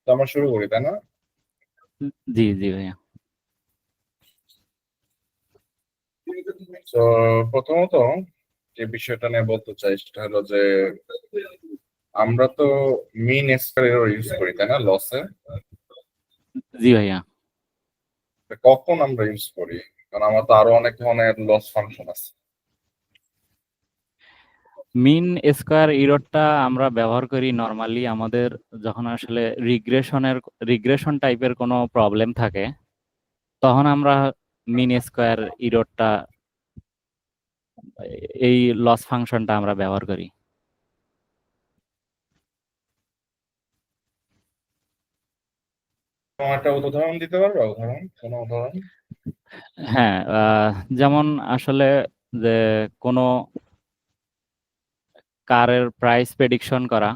তো আমরা শুরু করি, তাই না? জি জি ভাইয়া। তো প্রথমত যে বিষয়টা নিয়ে বলতে চাই সেটা হলো যে আমরা তো মিন স্কয়ার ইউজ করি, তাই না, লসে? জি ভাইয়া। কখন আমরা ইউজ করি? কারণ আমার তো আরো অনেক ধরনের লস ফাংশন আছে। মিন স্কয়ার ইররটা আমরা ব্যবহার করি নর্মালি আমাদের যখন আসলে রিগ্রেশন টাইপের কোনো প্রবলেম থাকে, তখন আমরা মিন স্কয়ার ইররটা, এই লস ফাংশনটা আমরা ব্যবহার করি। তোমার একটা উদাহরণ দিতে পারবে? কোনো উদাহরণ? হ্যাঁ, যেমন আসলে যে কোনো কারের প্রাইস প্রেডিকশন করা,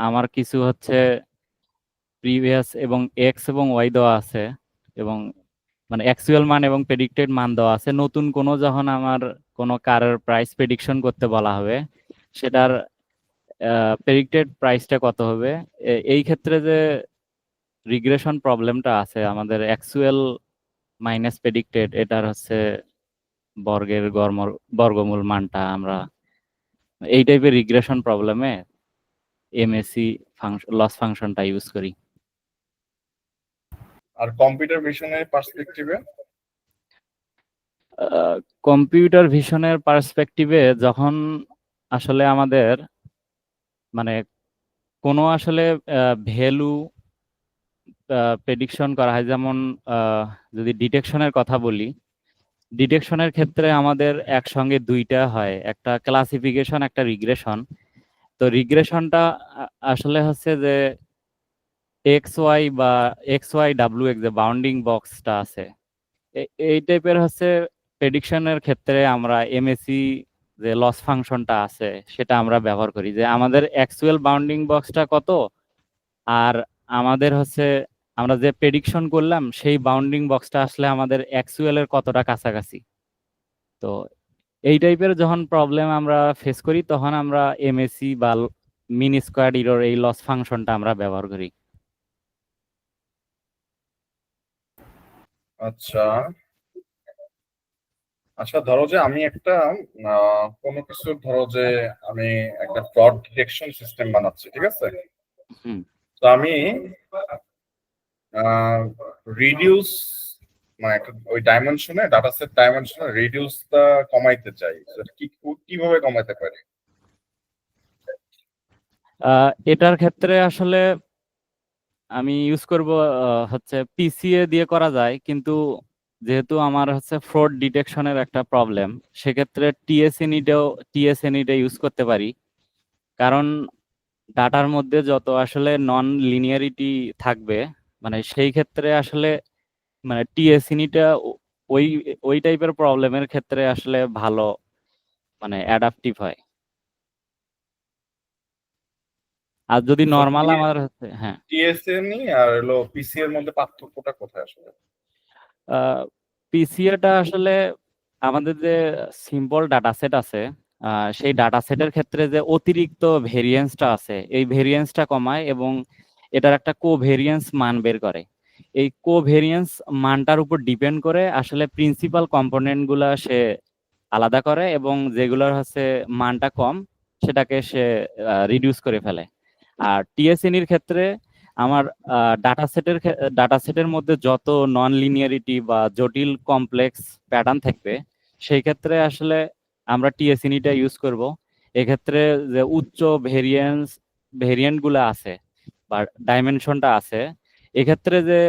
আমার কিছু হচ্ছে প্রিভিয়াস এবং এক্স এবং ওয়াই দেওয়া আছে, এবং মানে অ্যাকচুয়াল মান এবং প্রেডিক্টেড মান দেওয়া আছে। নতুন কোনো যখন আমার কোনো কারের প্রাইস প্রেডিকশন করতে বলা হবে, সেটার প্রেডিক্টেড প্রাইসটা কত হবে, এই ক্ষেত্রে যে রিগ্রেশন প্রবলেমটা আছে আমাদের, অ্যাকচুয়াল মাইনাস প্রেডিক্টেড, এটার হচ্ছে বর্গের বর্গমূল মানটা আমরা এই টাইপের রিগ্রেশন প্রবলেমে এমএসি লস ফাংশনটা ইউজ করি। আর কম্পিউটার ভিশনের পার্সপেক্টিভে? কম্পিউটার ভিশনের পার্সপেক্টিভে যখন আসলে আমাদের মানে কোনো আসলে ভ্যালু প্রেডিকশন করা হয়, যেমন যদি ডিটেকশনের কথা বলি, ডিটেকশনের ক্ষেত্রে আমাদের একসঙ্গে দুইটা হয়, একটা ক্লাসিফিকেশন একটা রিগ্রেশন। তো রিগ্রেশনটা আসলে হচ্ছে যে এক্স ওয়াই বা এক্স ওয়াই ডাব্লিউ এক্স, যে বাউন্ডিং বক্সটা আছে, এই টাইপের হচ্ছে প্রেডিকশনের ক্ষেত্রে আমরা এমএসি যে লস ফাংশনটা আছে সেটা আমরা ব্যবহার করি, যে আমাদের অ্যাকচুয়াল বাউন্ডিং বক্সটা কত, আর আমাদের হচ্ছে আমরা যে প্রেডিকশন করলাম সেই বাউন্ডিং বক্সটা আসলে আমাদের অ্যাকচুয়ালের কতটা কাছাকাছি। তো এই টাইপের যখন প্রবলেম আমরা ফেস করি, তখন আমরা এমএসি বা মিন স্কোয়ার্ড ইরর এই লস ফাংশনটা আমরা ব্যবহার করি। আচ্ছা আচ্ছা, ধরো যে আমি একটা কোনো কিছু, ধরো যে আমি একটা ফ্রড ডিটেকশন সিস্টেম বানাচ্ছি, ঠিক আছে? হুম। তো আমি রিডিউস, মানে ওই ডাইমেনশনে, ডাটা সেট ডাইমেনশনে রিডিউসটা কমাইতে চাই। সেটা কিভাবে কমাইতে পারি? এটার ক্ষেত্রে আসলে আমি ইউজ করব হচ্ছে পিসিএ দিয়ে করা যায়, কিন্তু যেহেতু আমার হচ্ছে ফ্রড ডিটেকশনের একটা প্রবলেম, সেক্ষেত্রে টিএসএনইটা ইউজ করতে পারি। কারণ ডাটার মধ্যে যত আসলে নন লিনিয়ারিটি থাকবে, মানে সেই ক্ষেত্রে আসলে মানে টিএসএনইটা ওই ওই টাইপের প্রবলেমের ক্ষেত্রে আসলে ভালো, মানে অ্যাডাপটিভ হয়। আর যদি তো নর্মাল আমার হচ্ছে, হ্যাঁ, টিএসএনই আর হলো পিসি এর মধ্যে পার্থক্যটা কোথায় আসলে? পিসিএটা আসলে আমাদের যে সিম্পল ডাটা সেট আছে, সেই ডাটা সেটের ক্ষেত্রে যে অতিরিক্ত ভেরিয়েন্সটা আছে, এই ভেরিয়েন্সটা কমায় এবং এটার একটা কোভেরিয়েন্স মান বের করে। এই কোভেরিয়েন্স মানটার উপর ডিপেন্ড করে আসলে প্রিন্সিপাল কম্পোনেন্ট গুলা সে আলাদা করে, এবং যেগুলোর হচ্ছে মানটা কম সেটাকে সে রিডিউস করে ফেলে। আর টিএসএনইর ক্ষেত্রে আমার ডাটা সেটের মধ্যে যত নন লিনিয়ারিটি বা জটিল কমপ্লেক্স প্যাটার্ন থাকবে, সেই ক্ষেত্রে আসলে আমরা টিএসএনইটা ইউজ করব। এক্ষেত্রে যে উচ্চ ভেরিয়েন্ট গুলো আছে বা ডাইমেনশনটা আছে, এক্ষেত্রে যে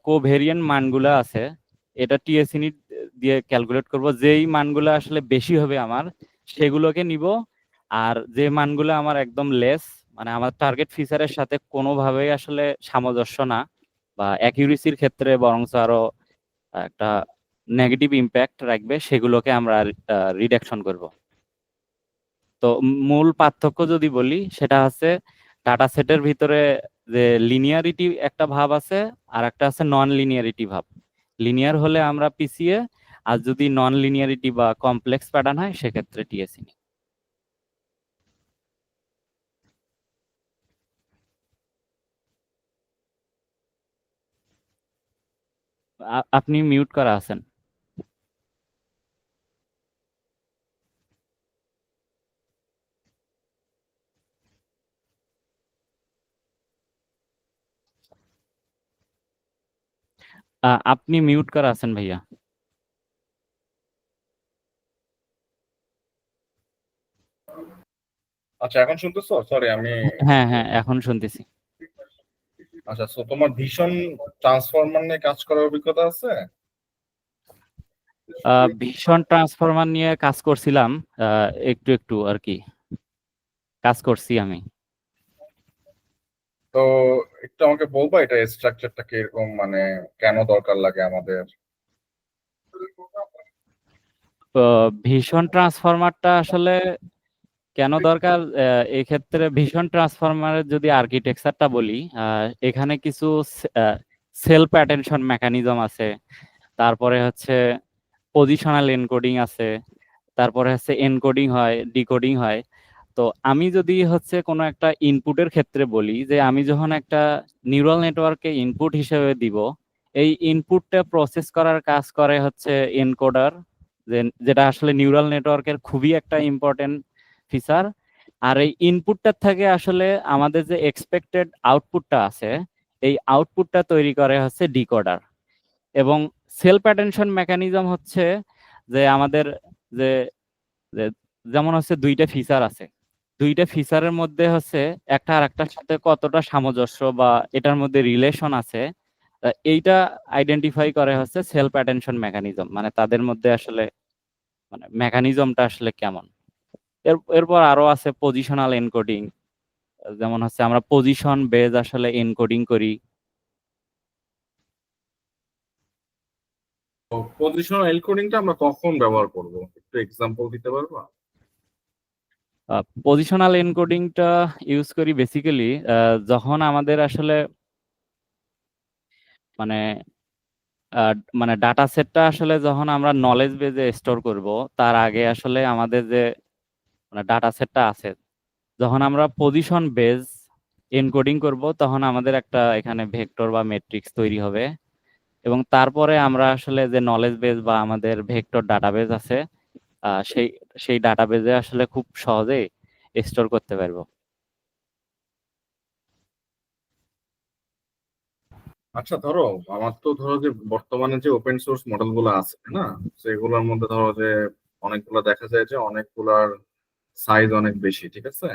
কোভেরিয়েন্ট মানগুলো আছে, এটা টিএসএনই দিয়ে ক্যালকুলেট করব। যেই মানগুলো আসলে বেশি হবে আমার, সেগুলোকে নিব। আর যে মানগুলো আমার একদম লেস, মানে আমার টার্গেট ফিচারের সাথে কোনোভাবেই আসলে সামঞ্জস্য না বা অ্যাকিউরেসির ক্ষেত্রে বরঞ্চ আরো একটা নেগেটিভ ইম্প্যাক্ট রাখবে, সেগুলোকে আমরা রিডাকশন করব। তো মূল পার্থক্য যদি বলি, সেটা হচ্ছে ডাটা সেটের ভিতরে যে লিনিয়ারিটি একটা ভাব আছে আর একটা আছে নন লিনিয়ারিটি ভাব। লিনিয়ার হলে আমরা পিসিএ, আর যদি নন লিনিয়ারিটি বা কমপ্লেক্স প্যাটার্ন হয় সেক্ষেত্রে টিএসি নিই। আপনি মিউট করা আছেন। আপনি মিউট করা আছেন ভাইয়া। আচ্ছা, এখন শুনতেছো? সরি, আমি হ্যাঁ হ্যাঁ, এখন শুনতেছি। আচ্ছা, সো তোমার ভীষণ ট্রান্সফরমার নিয়ে কাজ করার অভিজ্ঞতা আছে? ভীষণ ট্রান্সফরমার নিয়ে কাজ করছিলাম, একটু একটু আর কি কাজ করছি আমি। তো একটু আমাকে বলবা এটা স্ট্রাকচারটা কিরকম, মানে কেন দরকার লাগে আমাদের? তো ভীষণ ট্রান্সফরমারটা আসলে কেন দরকার, এই ক্ষেত্রে ভীষণ ট্রান্সফরমারের যদি আর্কিটেকচারটা বলি, এখানে কিছু সেলফ অ্যাটেনশন মেকানিজম আছে, তারপরে হচ্ছে পজিশনাল এনকোডিং আছে, তারপরে হচ্ছে এনকোডিং হয়, ডিকোডিং হয়। তো আমি যদি হচ্ছে কোনো একটা ইনপুটের ক্ষেত্রে বলি যে আমি যখন একটা নিউরাল নেটওয়ার্কে ইনপুট হিসেবে দিব, এই ইনপুটটা প্রসেস করার কাজ করে হচ্ছে এনকোডার, যেটা আসলে নিউরাল নেটওয়ার্কের খুবই একটা ইম্পর্টেন্ট ফিচার। আর এই ইনপুটটার থেকে আসলে আমাদের যে এক্সপেক্টেড আউটপুটটা আছে, এই আউটপুটটা তৈরি করে হচ্ছে ডিকোডার। এবং সেলফ অ্যাটেনশন মেকানিজম হচ্ছে যে আমাদের যে যে- যেমন হচ্ছে দুইটা ফিচার আছে, দুইটা ফিচারের মধ্যে হচ্ছে একটা আর একটার সাথে কতটা সামঞ্জস্য বা এটার মধ্যে রিলেশন আছে, এইটা আইডেন্টিফাই করে হচ্ছে সেলফ অ্যাটেনশন মেকানিজম, মানে তাদের মধ্যে আসলে মানে মেকানিজমটা আসলে কেমন। এরপর আরো আছে পজিশনাল এনকোডিং, যেমন হচ্ছে আমরা পজিশন বেজ আসলে এনকোডিং করি। তো পজিশনাল এনকোডিংটা আমরা কখন ব্যবহার করব, একটু এক্সাম্পল দিতে পারবা? পজিশনাল এনকোডিংটা ইউজ করি বেসিক্যালি যখন আমাদের আসলে মানে মানে ডাটা সেটটা আসলে যখন আমরা নলেজ বেজে স্টোর করব, তার আগে আসলে আমাদের যে মানে ডাটা সেটটা আছে, যখন আমরা পজিশন বেজ এনকোডিং করব তখন আমাদের একটা এখানে ভেক্টর বা ম্যাট্রিক্স তৈরি হবে, এবং তারপরে আমরা আসলে যে নলেজ বেজ বা আমাদের ভেক্টর ডাটাবেজ আছে, সেই সেই ডাটাবেজে আসলে খুব সহজেই স্টোর করতে পারবো। আচ্ছা, ধরো আমার তো ধরো যে বর্তমানে যে ওপেন সোর্স মডেল গুলো আছে না, সেগুলোর মধ্যে ধরো যে অনেকগুলো দেখা যায় যে অনেকগুলার সাইজ অনেক বেশি, ঠিক আছে?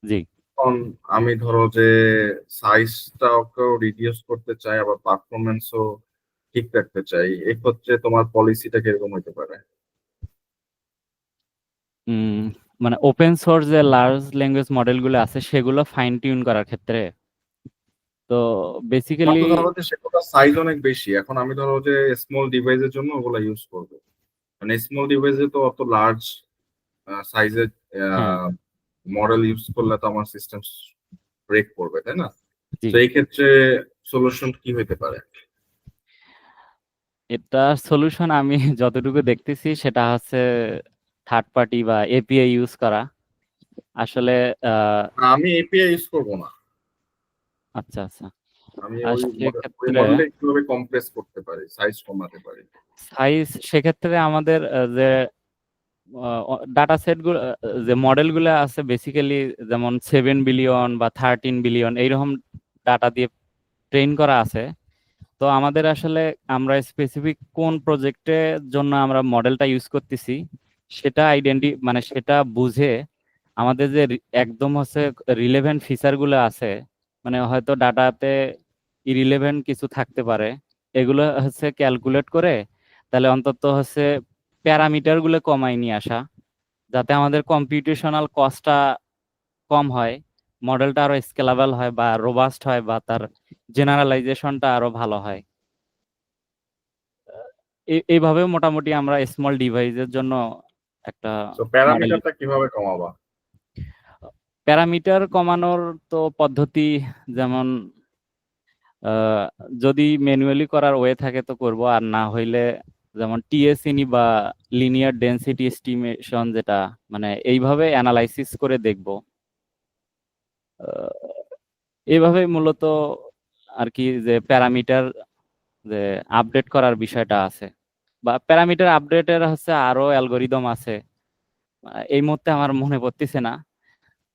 জি। এখন আমি ধরো যে সাইজটাকেও রিডিউস করতে চাই, আবার পারফরমেন্সও ঠিক রাখতে চাই, এক্ষেত্রে তোমার পলিসিটা কিরকম হতে পারে? উম মানে ওপেন সোর্স যে লার্জ ল্যাঙ্গুয়েজ মডেলগুলো আছে সেগুলো ফাইন টিউন করার ক্ষেত্রে তো আমার বেসিক্যালি তো ধরো যে সেগুলোর সাইজ অনেক বেশি, এখন আমি ধরো যে স্মল ডিভাইসের জন্য ওগুলা ইউজ করবো, মানে স্মল ডিভাইসে তো অত লার্জ সাইজের হ্যাঁ। মডেল ইউজ করলে তো আমার সিস্টেম ব্রেক করবে, তাই না? জি। তো এই ক্ষেত্রে সলিউশন কি হতে পারে? এটা সলিউশন আমি যতটুকু দেখতেছি সেটা হচ্ছে থার্ড পার্টি বা এপিআই ইউজ করা আসলে। আহ, আমি এপিআই ইউজ করবো না, আচ্ছা আচ্ছা। আমি আর ওই সেক্ষেত্রে মডেলটা কিভাবে কম্প্রেস করতে পারি, সাইজ কমাতে পারি? সাইজ, সেক্ষেত্রে আমাদের যে ডাটা সেট গুলো, যে মডেল গুলো আছে বেসিক্যালি যেমন 7 বিলিয়ন বা 13 বিলিয়ন এইরকম ডাটা দিয়ে ট্রেন করা আছে। তো আমাদের আসলে আমরা স্পেসিফিক কোন প্রজেক্টের জন্য আমরা মডেলটা ইউজ করতেছি সেটা মানে সেটা বুঝে আমাদের যে একদম হচ্ছে রিলেভেন্ট ফিচার গুলো আছে, মানে হয়তো ডাটাতে ইরিলেভেন্ট কিছু থাকতে পারে, এগুলো হচ্ছে ক্যালকুলেট করে তাহলে অন্তত হচ্ছে প্যারামিটার গুলো কমাই নিয়ে আসা, যাতে আমাদের কম্পিউটেশনাল কস্টটা কম হয়, মডেলটা আরো স্কেলেবল হয় বা রোবাস্ট হয় বা তার জেনারেলাইজেশনটা আরো ভালো হয়। এইভাবে মোটামুটি আমরা স্মল ডিভাইসের জন্য একটা তো মডেল। প্যারামিটারটা কিভাবে কমাবা? প্যারামিটার কমানোর তো পদ্ধতি যেমন আহ, যদি ম্যানুয়ালি করার ওয়ে থাকে তো করব, আর না হইলে যেমন টিএসইনি বা লিনিয়ার ডেনসিটি এস্টিমেশন, যেটা মানে এইভাবে অ্যানালাইসিস করে দেখব। আহ, এইভাবে মূলত আর কি, যে প্যারামিটার যে আপডেট করার বিষয়টা আছে, বা প্যারামিটার আপডেটের হচ্ছে আরো অ্যালগোরিদম আছে। এই মুহূর্তে আমার মনে পড়তেছে না,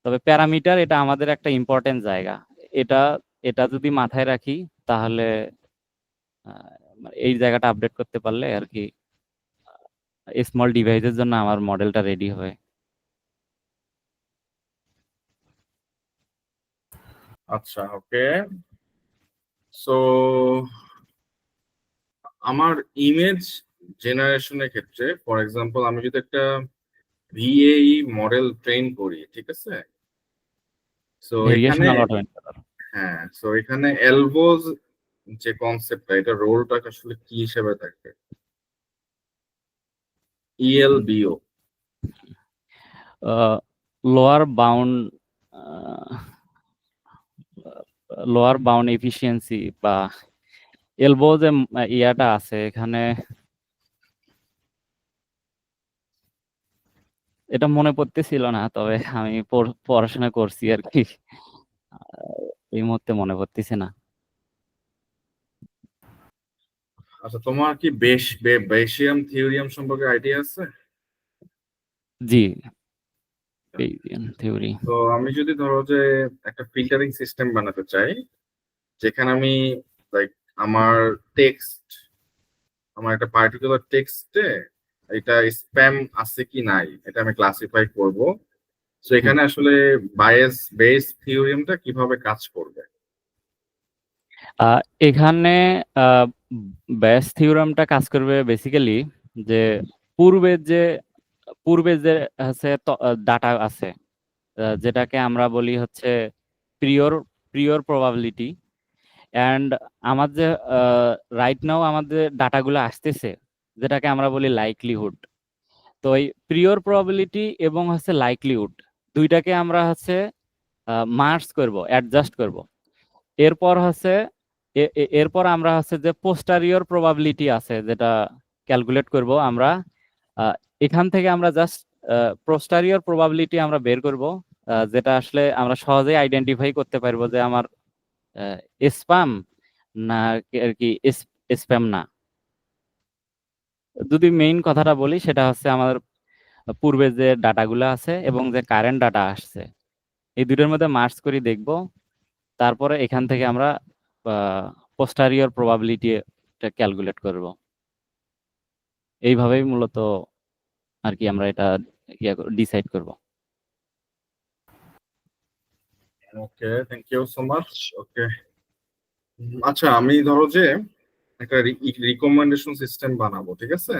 তবে প্যারামিটার এটা আমাদের একটা ইম্পর্টেন্ট জায়গা। এটা এটা যদি মাথায় রাখি তাহলে এই জায়গাটা আপডেট করতে পারলে আর কি স্মল ডিভাইসের জন্য আমার মডেলটা রেডি হবে। আচ্ছা, ওকে। সো আমার ইমেজ জেনারেশনের ক্ষেত্রে, ফর এক্সাম্পল, আমি যদি একটা ভিএই মডেল ট্রেন করি, ঠিক আছে? সো এখানে, ভেরিয়েশনাল অটোমেটর। হ্যাঁ, সো এখানে এলবোজ যে কনসেপ্টটা, এটা রোলটা আসলে কি হিসেবে থাকবে? ELBO. Lower bound lower bound efficiency বা এলবো যে ইয়াটা আছে এখানে, এটা মনে পড়তেছিল না, তবে আমি পড়াশোনা করছি আর কি। এই মুহূর্তে মনে পড়তেছে না। আচ্ছা, তোমার কি বেশিয়াম থিওরিয়াম সম্পর্কে আইডিয়া আছে? জি, বেইজিয়ান থিওরি। তো আমি যদি ধরো যে একটা ফিল্টারিং সিস্টেম বানাতে চাই, যেখানে আমি লাইক আমার টেক্সট, আমার একটা পার্টিকুলার টেক্সটে এটা স্প্যাম আছে কি নাই এটা আমি ক্লাসিফাই করব। তো এখানে আসলে বেস থিওরিয়ামটা কিভাবে কাজ করবে? আহ, এখানে ব্যাস থিওরামটা কাজ করবে বেসিক্যালি যে পূর্বের যে পূর্বের যে হচ্ছে ডাটা আছে, যেটাকে আমরা বলি হচ্ছে প্রিয়র প্রিয়র প্রবাবিলিটি, অ্যান্ড আমার যে রাইট নাও আমাদের ডাটাগুলো আসতেছে, যেটাকে আমরা বলি লাইকলিহুড। তো এই প্রিয়র প্রবাবিলিটি এবং হচ্ছে লাইকলিহুড দুইটাকে আমরা হচ্ছে মার্জ করব, অ্যাডজাস্ট করব। এরপর হচ্ছে এরপর আমরা হচ্ছে যে পোস্টারিয়র প্রবাবিলিটি আছে যেটা ক্যালকুলেট করব আমরা। আহ, এখান থেকে আমরা জাস্ট পোস্টারিয়র প্রবাবিলিটি আমরা বের করব, যেটা আসলে আমরা সহজেই আইডেন্টিফাই করতে পারবো যে আমার স্প্যাম না আর কি স্প্যাম না। যদি মেইন কথাটা বলি সেটা হচ্ছে আমাদের পূর্বে যে ডাটাগুলো আছে এবং যে কারেন্ট ডাটা আসছে, এই দুটোর মধ্যে মার্চ করে দেখব। তারপরে এখান থেকে আমরা পোস্টারিয়র প্রবাবিলিটি ক্যালকুলেট করব। এইভাবেই মূলত আর কি আমরা এটা ডিসাইড করব। ওকে, থ্যাংক ইউ সো মাচ। ওকে, আচ্ছা, আমি ধরো যে একটা রিকমেন্ডেশন সিস্টেম বানাবো, ঠিক আছে?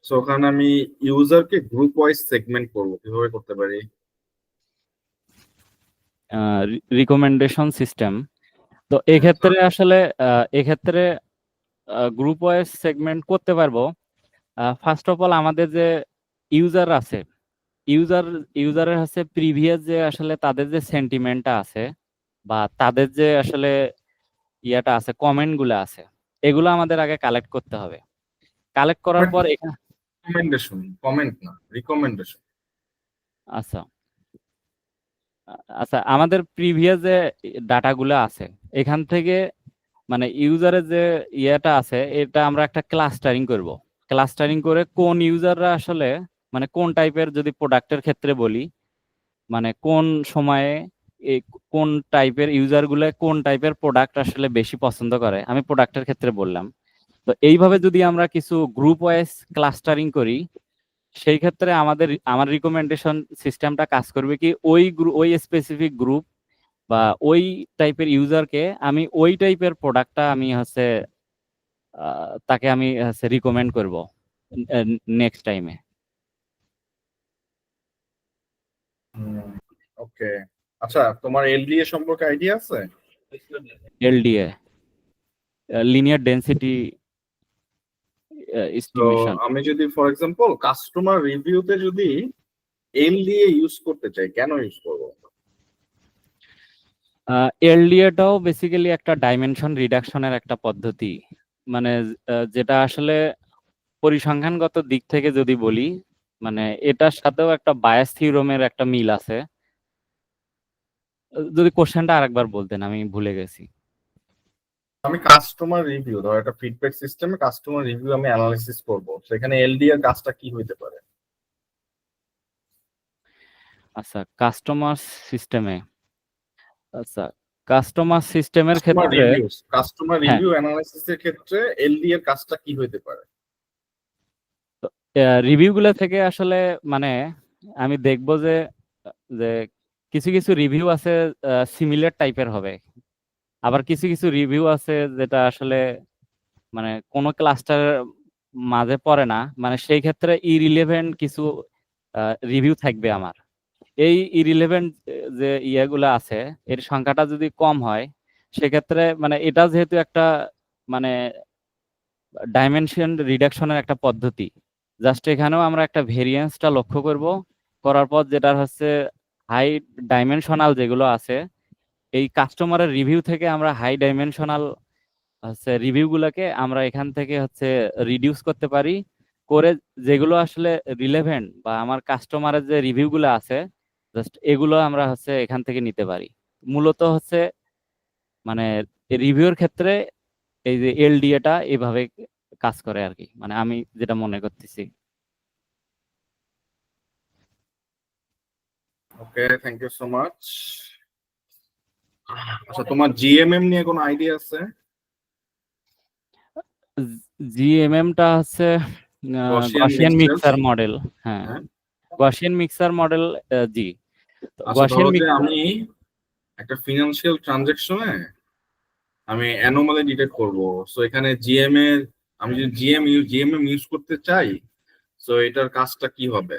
সো ওখানে আমি ইউজারকে গ্রুপ ওয়াইজ সেগমেন্ট করবো, কিভাবে করতে পারি? রিকমেন্ডেশন সিস্টেম, তো হ্যাঁ, এক্ষেত্রে আসলে এক্ষেত্রে গ্রুপ ওয়াইজ সেগমেন্ট করতে পারবো। ফার্স্ট অফ অল আমাদের যে ইউজার আছে, ইউজার ইউজারের হচ্ছে প্রিভিয়াস যে আসলে তাদের যে সেন্টিমেন্টটা আছে বা তাদের যে আসলে ইয়াটা আছে, কমেন্ট গুলো আছে, এগুলো আমাদের আগে কালেক্ট করতে হবে। কালেক্ট করার পর এখানে রিকমেন্ডেশন, কমেন্ট না, রিকমেন্ডেশন। আচ্ছা, আচ্ছা, আমাদের প্রিভিয়াস যে ডাটাগুলো আছে এখান থেকে মানে ইউজারের যে ইয়েটা আছে এটা আমরা একটা ক্লাস্টারিং করব। ক্লাস্টারিং করে কোন ইউজাররা আসলে মানে কোন টাইপের, যদি প্রোডাক্টের ক্ষেত্রে বলি, মানে কোন সময়ে এই কোন টাইপের ইউজার গুলো কোন টাইপের প্রোডাক্ট আসলে বেশি পছন্দ করে, আমি প্রোডাক্টের ক্ষেত্রে বললাম। তো এইভাবে যদি আমরা কিছু গ্রুপ ওয়াইজ ক্লাস্টারিং করি, সেই ক্ষেত্রে আমার রিকমেন্ডেশন সিস্টেমটা কাজ করবে কি, ওই স্পেসিফিক গ্রুপ বা ওই টাইপের ইউজারকে আমি ওই টাইপের প্রোডাক্টটা আমি হচ্ছে তাকে আমি হচ্ছে রিকমেন্ড করব নেক্সট টাইমে। ওকে, আচ্ছা, তোমার এলডিএ সম্পর্কে আইডিয়া আছে? এলডিএ, লিনিয়ার ডেনসিটি তো এস্টিমেশন। আমি যদি ফর এক্সাম্পল কাস্টমার রিভিউতে যদি এলডিএ ইউজ করতে চাই, কেন ইউজ করবো? এলডিএটাও বেসিক্যালি একটা ডাইমেনশন রিডাকশনের একটা পদ্ধতি, মানে যেটা আসলে পরিসংখ্যানগত দিক থেকে যদি বলি, মানে এটার সাথেও একটা বায়াস থিওরেমের একটা মিল আছে। যদি কোশ্চেনটা আরেকবার বলতেন, আমি ভুলে গেছি। আমি কাস্টমার রিভিউ, ধর একটা ফিডব্যাক সিস্টেমে কাস্টমার রিভিউ আমি অ্যানালাইসিস করব, সেখানে এলডি এর কাজটা কি হইতে পারে? আচ্ছা, কাস্টমার সিস্টেমে, আচ্ছা কাস্টমার সিস্টেমের কাস্টমার ক্ষেত্রে, রিভিউস, কাস্টমার হ্যাঁ, রিভিউ অ্যানালাইসিসের ক্ষেত্রে এলডি এর কাজটা কি হইতে পারে? রিভিউ গুলো থেকে আসলে মানে আমি দেখবো যে যে কিছু কিছু রিভিউ আছে সিমিলার টাইপের হবে, আবার কিছু কিছু রিভিউ আছে যেটা আসলে মানে কোনো ক্লাস্টার মাঝে পড়ে না, মানে সেই ক্ষেত্রে ইরিলেভেন্ট কিছু রিভিউ থাকবে আমার। এই ইরিলেভেন্ট যে ইয়েগুলো আছে, এর সংখ্যাটা যদি কম হয়, সেক্ষেত্রে মানে এটা যেহেতু একটা মানে ডাইমেনশন রিডাকশনের একটা পদ্ধতি, জাস্ট এখানেও আমরা একটা ভেরিয়েন্সটা লক্ষ্য করব, করার পর যেটা হচ্ছে হাই ডাইমেনশনাল যেগুলো আছে, এই কাস্টমারের রিভিউ থেকে আমরা হাই ডাইমেনশনাল হচ্ছে রিভিউ গুলাকে আমরা এখান থেকে হচ্ছে রিডিউস করতে পারি, করে যেগুলো আসলে রিলেভেন্ট বা আমার কাস্টমারের যে রিভিউ গুলো আছে, জাস্ট এগুলো আমরা হচ্ছে এখান থেকে নিতে পারি। মূলত হচ্ছে মানে রিভিউর ক্ষেত্রে এই যে এলডিএটা এইভাবে কাজ করে আর কি, মানে আমি যেটা মনে করতেছি। ওকে, থ্যাংক ইউ সো মাচ। আচ্ছা, তোমার জিএমএম নিয়ে কোনো আইডিয়া আছে? জিএমএমটা হচ্ছে Gaussian Gaussian mixer. Mixer model. হ্যাঁ, হ্যাঁ, গসিয়ান মিক্সার মডেল। জি, আচ্ছা গসিয়ান ধরো যে মিক্সার। আমি একটা ফিনান্সিয়াল ট্রানজাকশনে আমি অ্যানোমালি ডিটেক্ট করব, সো এখানে জিএম এর, আমি যদি জিএমএম ইউজ করতে চাই, সো এটার কাজটা কি হবে?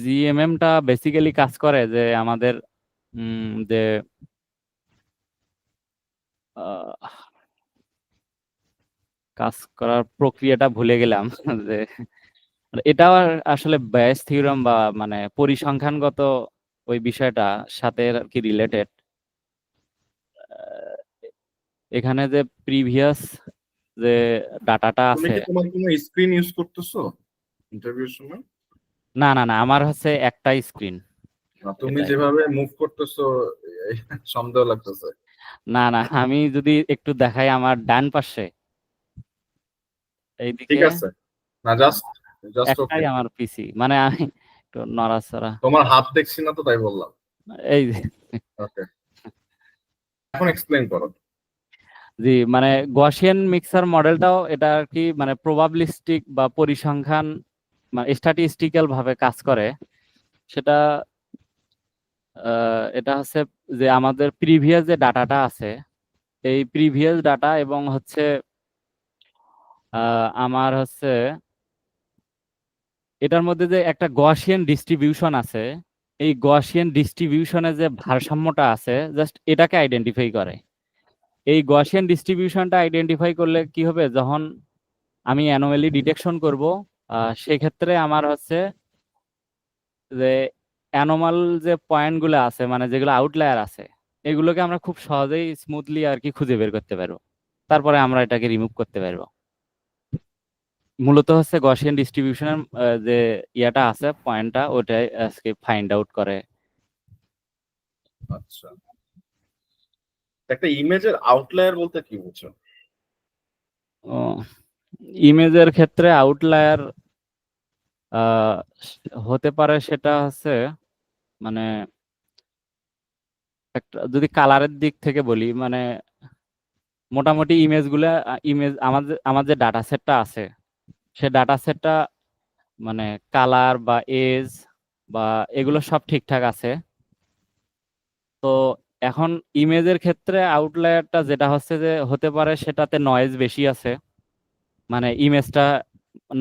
জিএমএমটা বেসিক্যালি কাজ করে যে আমাদের যে আহ, কাজ করার প্রক্রিয়াটা ভুলে গেলাম যে এটাও আসলে ব্যাস থিওরাম বা মানে পরিসংখ্যানগত ওই বিষয়টা সাথে আর কি রিলেটেড। এখানে যে প্রিভিয়াস যে ডাটাটা তুমি আছে, কি তোমার কোনো স্ক্রিন ইউজ করতেছো ইন্টারভিউর সময়? না না না, আমার হচ্ছে একটাই স্ক্রিন। না, তুমি এটাই, যেভাবে মুভ করতেছো সন্দেহ লাগতেছে। না না, আমি যদি একটু দেখাই আমার ডান পাশে ঠিক এইদিকে আছে, না জাস্ট জাস্ট ওকে। একটাই আমার পিসি, মানে আমি একটু নড়াচড়া তোমার হাত দেখছি না তো তাই বললাম। এই ওকে, এখন এক্সপ্লেইন করো। জি, মানে গসিয়ান মিক্সার মডেলটাও এটা আর কি মানে প্রবাবিলিস্টিক বা পরিসংখ্যান মানে স্ট্যাটিস্টিক্যাল ভাবে কাজ করে। সেটা এটা হচ্ছে যে আমাদের প্রিভিয়াস যে ডাটাটা আছে, এই প্রিভিয়াস ডাটা এবং হচ্ছে আমার হচ্ছে এটার মধ্যে যে একটা গসিয়ান ডিস্ট্রিবিউশন আছে, এই গসিয়ান ডিস্ট্রিবিউশনে যে ভারসাম্যটা আছে, জাস্ট এটাকে আইডেন্টিফাই করে। এই গসিয়ান ডিস্ট্রিবিউশনটা আইডেন্টিফাই করলে কি হবে, যখন আমি অ্যানোমালি ডিটেকশন করব, সেক্ষেত্রে আমার হচ্ছে যে অ্যানোমাল যে পয়েন্টগুলো আছে মানে যেগুলো আউটলায়ার আছে, এগুলোকে আমরা খুব সহজেই স্মুথলি আর কি খুঁজে বের করতে পারবো, তারপরে আমরা এটাকে রিমুভ করতে পারবো। মূলত হচ্ছে গসিয়ান ডিস্ট্রিবিউশনের যে ইয়াটা আছে পয়েন্টটা, ওটাই আজকে ফাইন্ড আউট করে। আচ্ছা, একটা ইমেজের আউটলায়ার বলতে কি বুঝছো? ইমেজের ক্ষেত্রে আউটলায়ার হতে পারে সেটা হচ্ছে মানে একটা যদি কালারের দিক থেকে বলি, মানে মোটামুটি ইমেজ আমার যে ডাটা সেটটা আছে, সে ডাটা সেটটা মানে কালার বা এজ বা এগুলো সব ঠিকঠাক আছে। তো এখন ইমেজের ক্ষেত্রে আউটলায়ারটা যেটা হচ্ছে যে হতে পারে সেটাতে নয়েজ বেশি আছে, মানে ইমেজটা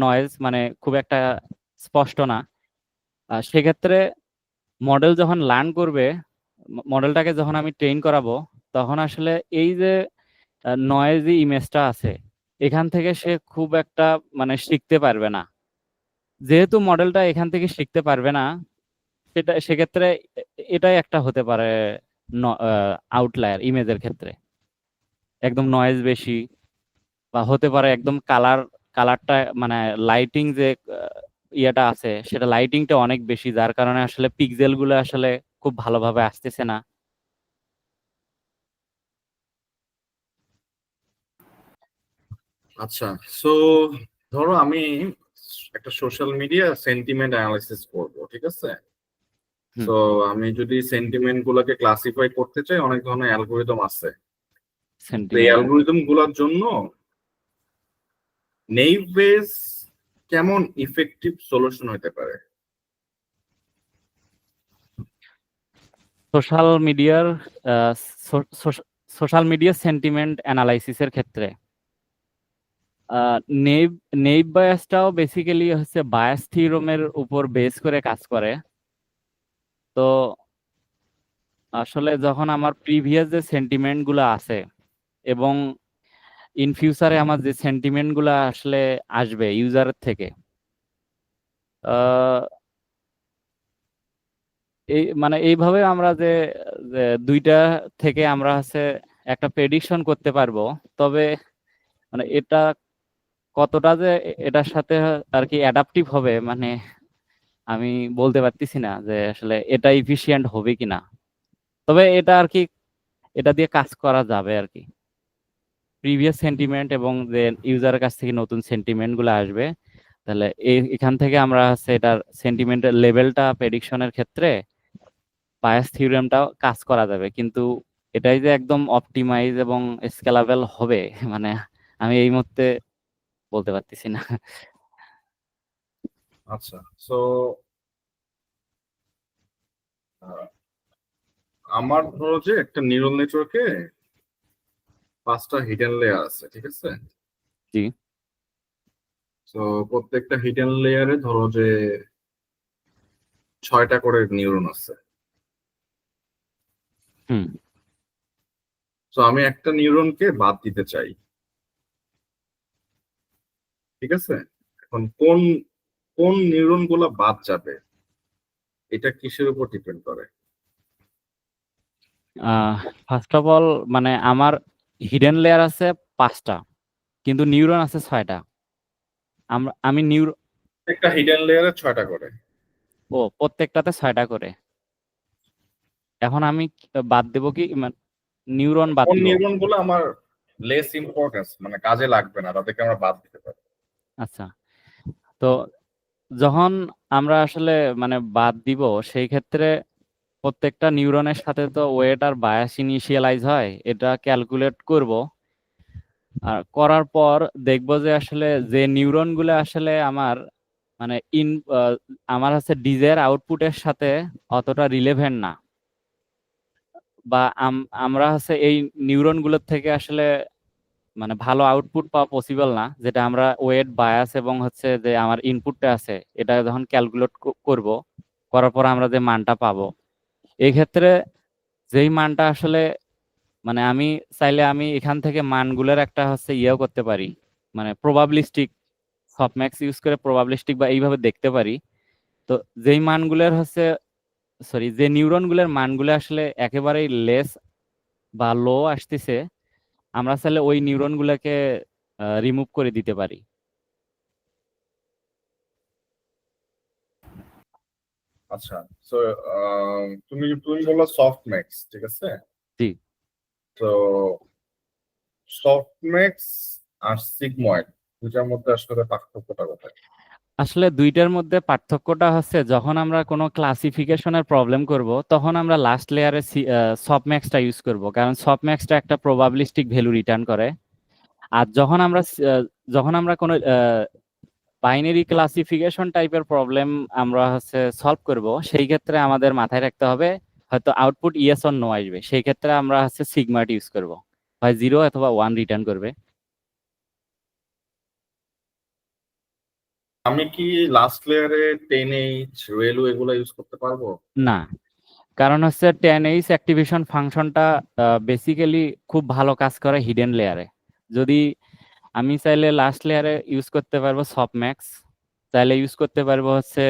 নয়েজ মানে খুব একটা স্পষ্ট না। সেক্ষেত্রে মডেল যখন লার্ন করবে, মডেলটাকে যখন আমি ট্রেন করাবো, তখন আসলে এই যে নয়েজি ইমেজটা আছে, এখান থেকে সে খুব একটা মানে শিখতে পারবে না। যেহেতু মডেলটা এখান থেকে শিখতে পারবে না, সেক্ষেত্রে এটাই একটা হতে পারে আউটলায়ার ইমেজের ক্ষেত্রে, একদম নয়েজ বেশি, বা হতে পারে একদম কালারটা মানে লাইটিং যে ইয়েটা আছে সেটা লাইটিংটা অনেক বেশি, যার কারণে আসলে পিক্সেল গুলো আসলে খুব ভালোভাবে আসতেছে না। আচ্ছা, সো ধরো আমি একটা সোশ্যাল মিডিয়া সেন্টিমেন্ট অ্যানালাইসিস করব, ঠিক আছে? হুম। তো আমি যদি সেন্টিমেন্ট গুলোকে ক্লাসিফাই করতে চাই, অনেক ধরনের অ্যালগোরিদম আছে। তো এই সেন্টিমেন্ট। অ্যালগোরিদম গুলোর জন্য নেইভ বেস কেমন ইফেক্টিভ সলিউশন হতে পারে? সোশ্যাল মিডিয়ার সোশ্যাল মিডিয়া সেন্টিমেন্ট অ্যানালাইসিসের ক্ষেত্রে নেইভ নেইভ বায়াসটাও বেসিক্যালি হচ্ছে বায়াস থিওরেমের উপর বেস করে কাজ করে। তো আসলে যখন আমার প্রিভিয়াস যে সেন্টিমেন্ট গুলো আছে এবং ইন ফিউচারে আমার যে সেন্টিমেন্ট গুলো আসলে আসবে ইউজারের থেকে, আহ, এই মানে এইভাবে আমরা যে যে দুইটা থেকে আমরা হচ্ছে একটা প্রেডিকশন করতে পারবো। তবে মানে এটা কতটা যে এটার সাথে আর কি অ্যাডাপটিভ হবে, মানে আমি বলতে পারতেছি না যে আসলে এটা ইফিশিয়েন্ট হবে কিনা। তবে এটা আর কি এটা দিয়ে কাজ করা যাবে আর কি। প্রিভিয়াস সেন্টিমেন্ট এবং যে ইউজারের কাছ থেকে নতুন সেন্টিমেন্ট গুলো আসবে, তাহলে এখান থেকে আমরা হচ্ছে এটার সেন্টিমেন্টের লেভেলটা প্রেডিকশনের ক্ষেত্রে বায়াস থিওরেমটাও কাজ করা যাবে। কিন্তু এটাই যে একদম অপটিমাইজ এবং স্কেলাবেল হবে মানে আমি এই মুহূর্তে বলতে পারতেছি না। আচ্ছা, সো আমার ধরো যে একটা নিউরাল নেটওয়ার্কে 5টা হিডেন লেয়ার আছে, ঠিক আছে? জি। তো প্রত্যেকটা হিডেন লেয়ারে ধরো যে 6টা করে নিউরন আছে। হুম। তো আমি একটা নিউরনকে বাদ দিতে চাই, ঠিক আছে? এখন কোন কোন নিউরন গুলা বাদ যাবে, এটা কিসের উপর ডিপেন্ড করে? ফার্স্ট অফ অল মানে আমার হিডেন লেয়ার আছে 5টা, কিন্তু নিউরন আছে 6টা। আমি একটা হিডেন লেয়ারে 6টা করে। প্রত্যেকটাতে 6টা করে। এখন আমি বাদ দেব কি নিউরন বাদ কোন দিব। নিউরন গুলো আমার লেস ইম্পর্টেন্স, মানে কাজে লাগবে না, তাদেরকে আমরা বাদ দিতে পারি। আচ্ছা, তো যখন আমরা আসলে মানে বাদ দিব সেই ক্ষেত্রে প্রত্যেকটা নিউরনের সাথে তো ওয়েট আর বায়াস ইনিশিয়ালাইজ হয়, এটা ক্যালকুলেট করব। আর করার পর দেখব যে আসলে যে নিউরন গুলো আসলে আমার মানে আমার হচ্ছে ডিজায়ার আউটপুটের সাথে অতটা রিলেভেন্ট না, বা আমরা হচ্ছে এই নিউরন গুলোর থেকে আসলে মানে ভালো আউটপুট পাওয়া পসিবল না, যেটা আমরা ওয়েট বায়াস এবং হচ্ছে যে আমার ইনপুটটা আছে এটা যখন ক্যালকুলেট করব, করার পর আমরা যে মানটা পাবো, এই ক্ষেত্রে যেই মানটা আসলে মানে আমি চাইলে আমি এখান থেকে মানগুলোর একটা হচ্ছে ইয়েও করতে পারি, মানে প্রবাবিলিস্টিক সফটম্যাক্স ইউজ করে প্রবাবিলিস্টিক বা এইভাবে দেখতে পারি। তো যেই মানগুলোর হচ্ছে যে নিউরনগুলোর মানগুলো আসলে একেবারেই লেস বা লো আসতেছে, আমরা চাইলে ওই নিউরনগুলোকে রিমুভ করে দিতে পারি। আচ্ছা, তো তুমি তুমি বললো সফট ম্যাক্স, ঠিক আছে? জি। তো সফটম্যাক্স আর সিগময়েড, দুটার মধ্যে আসলে পার্থক্যটা কোথায়? আসলে দুইটার মধ্যে পার্থক্যটা হচ্ছে যখন আমরা কোনো ক্লাসিফিকেশনের প্রবলেম করব তখন আমরা লাস্ট লেয়ারে সফটম্যাক্সটা ইউজ করব, কারণ সফটম্যাক্সটা একটা প্রবাবিলিস্টিক ভ্যালু রিটার্ন করে। আর যখন আমরা কোনো বাইনারি ক্লাসিফিকেশন টাইপের প্রবলেম আমরা হচ্ছে সলভ করব, সেই ক্ষেত্রে আমাদের মাথায় রাখতে হবে হয়তো আউটপুট ইয়েস অর নো আসবে, সেই ক্ষেত্রে আমরা হচ্ছে সিগমাট ইউজ করব, হয় 0 অথবা 1 রিটার্ন করবে। আমি কি লাস্ট লেয়ারে 10H রেলু এগুলো ইউজ করতে পারবো? না, কারণ হচ্ছে 10H অ্যাক্টিভেশন ফাংশনটা বেসিক্যালি খুব ভালো কাজ করে হিডেন লেয়ারে। যদি আমি চাইলে লাস্ট লেয়ারে ইউজ করতে পারবো সফটম্যাক্স, চাইলে ইউজ করতে পারবো হচ্ছে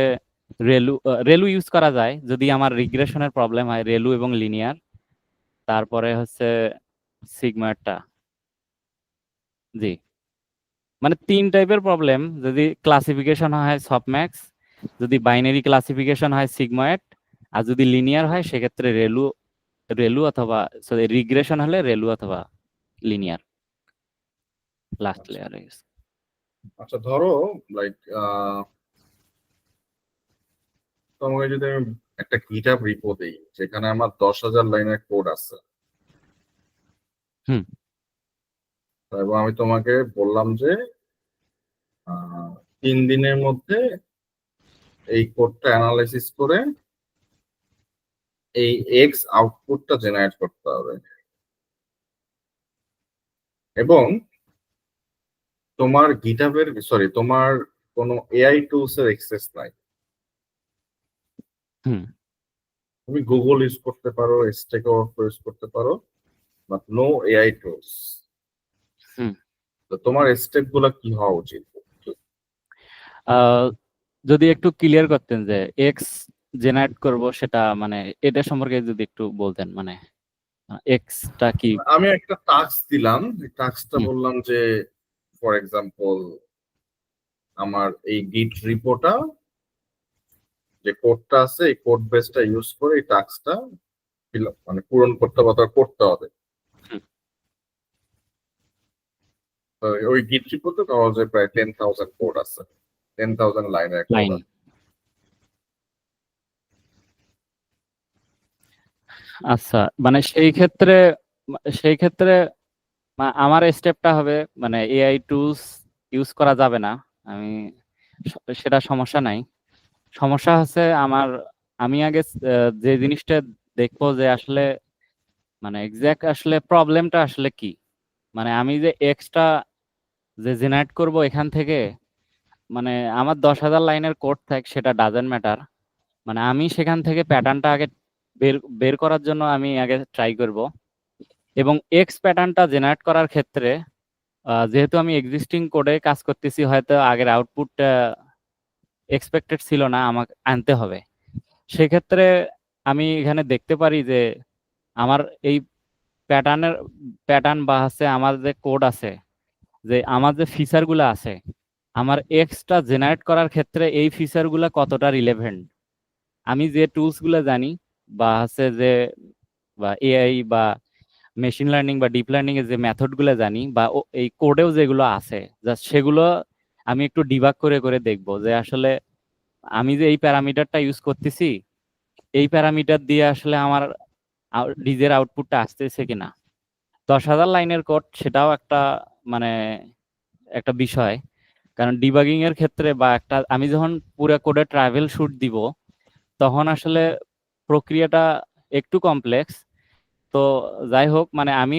রেলু ইউজ করা যায় যদি আমার রিগ্রেশনের প্রবলেম হয়, রেলু এবং লিনিয়ার। তারপরে হচ্ছে সিগমাটা। জি, মানে 3 টাইপের প্রবলেম। যদি ক্লাসিফিকেশন হয় সফটম্যাক্স, যদি বাইনারি ক্লাসিফিকেশন হয় সিগময়েড, আর যদি লিনিয়ার হয় সেক্ষেত্রে রেলু রেলু অথবা সরি রিগ্রেশন হলে রেলু অথবা লিনিয়ার লাস্ট আচ্ছা লেয়ারে। আচ্ছা, ধরো লাইক তোমাকে যদি আমি একটা গিটহাব রিপো দিই যেখানে আমার 10,000 লাইনের কোড আছে, হুম এবং আমি তোমাকে বললাম যে 3 দিনের মধ্যে এই কোডটা অ্যানালাইসিস করে এই এক্স আউটপুটটা জেনারেট করতে হবে, এবং তোমার গিটহাবের সরি তোমার কোনো এআই টুলস এর অ্যাক্সেস নাই। হুম তুমি গুগল ইউজ করতে পারো, স্ট্যাক ওভারফ্লো ইউজ করতে পারো, বাট নো এআই টুলস। হুম তো তোমার স্টেপ গুলা কি হওয়া উচিত? আহ, যদি একটু ক্লিয়ার করতেন যে এক্স জেনারেট করব সেটা মানে এটা সম্পর্কে যদি একটু বলতেন, মানে এক্সটা কি? আমি একটা টাস্ক দিলাম, টাস্কটা হুম, বললাম যে ফর এক্সাম্পল আমার এই গিট রিপোটা যে কোডটা আছে এই কোড বেসটা ইউজ করে এই টাস্কটা মানে পূরণ করতে হবে অথবা করতে হবে। হুম, তো ওই গিট রিপোতে পাওয়া যায় প্রায় 10,000 কোড আছে, 10,000 লাইনের কোড লাইন। আছে। আচ্ছা, মানে সেই ক্ষেত্রে আমার স্টেপটা হবে মানে এআই টুলস ইউজ করা যাবে না। আমি সেটা সমস্যা নাই। সমস্যা হচ্ছে আমি আগে যে জিনিসটা দেখবো যে আসলে মানে এক্সাক্ট আসলে প্রবলেমটা আসলে কি। মানে আমি যে এক্সট্রা যে জেনারেট করব এখান থেকে, মানে আমার 10,000 লাইনের কোড থাক সেটা ডাজেন্ট ম্যাটার। মানে আমি সেখান থেকে প্যাটার্নটা আগে বের বের করার জন্য আমি আগে ট্রাই করব। এবং এক্স প্যাটার্নটা জেনারেট করার ক্ষেত্রে যেহেতু আমি এক্সিস্টিং কোডে কাজ করতেছি, হয়তো আগের আউটপুটটা এক্সপেক্টেড ছিল না, আমাকে আনতে হবে। সেক্ষেত্রে আমি এখানে দেখতে পারি যে আমার এই প্যাটার্ন বা হচ্ছে আমার যে কোড আছে, যে আমার যে ফিচারগুলো আছে, আমার এক্সট্রা জেনারেট করার ক্ষেত্রে এই ফিচারগুলো কতটা রিলেভেন্ট। আমি যে টুলস গুলো জানি বা হচ্ছে যে বা এআই বা মেশিন লার্নিং বা ডিপ লার্নিং এর যে মেথড গুলো জানি বা এই কোডেও যেগুলো আছে, জাস্ট সেগুলো আমি একটু ডিবাগ করে করে দেখবো যে আসলে আমি যে এই প্যারামিটারটা ইউজ করতেছি, এই প্যারামিটার দিয়ে আসলে আমার ডিজের আউটপুটটা আসতেছে কিনা। 10,000 লাইনের কোড সেটাও একটা মানে একটা বিষয়। কারণ ডিবাগিং এর ক্ষেত্রে বা একটা আমি যখন পুরো কোডে ট্রাভেল শুট দিব, তখন আসলে প্রক্রিয়াটা একটু কমপ্লেক্স। তো যাই হোক, মানে আমি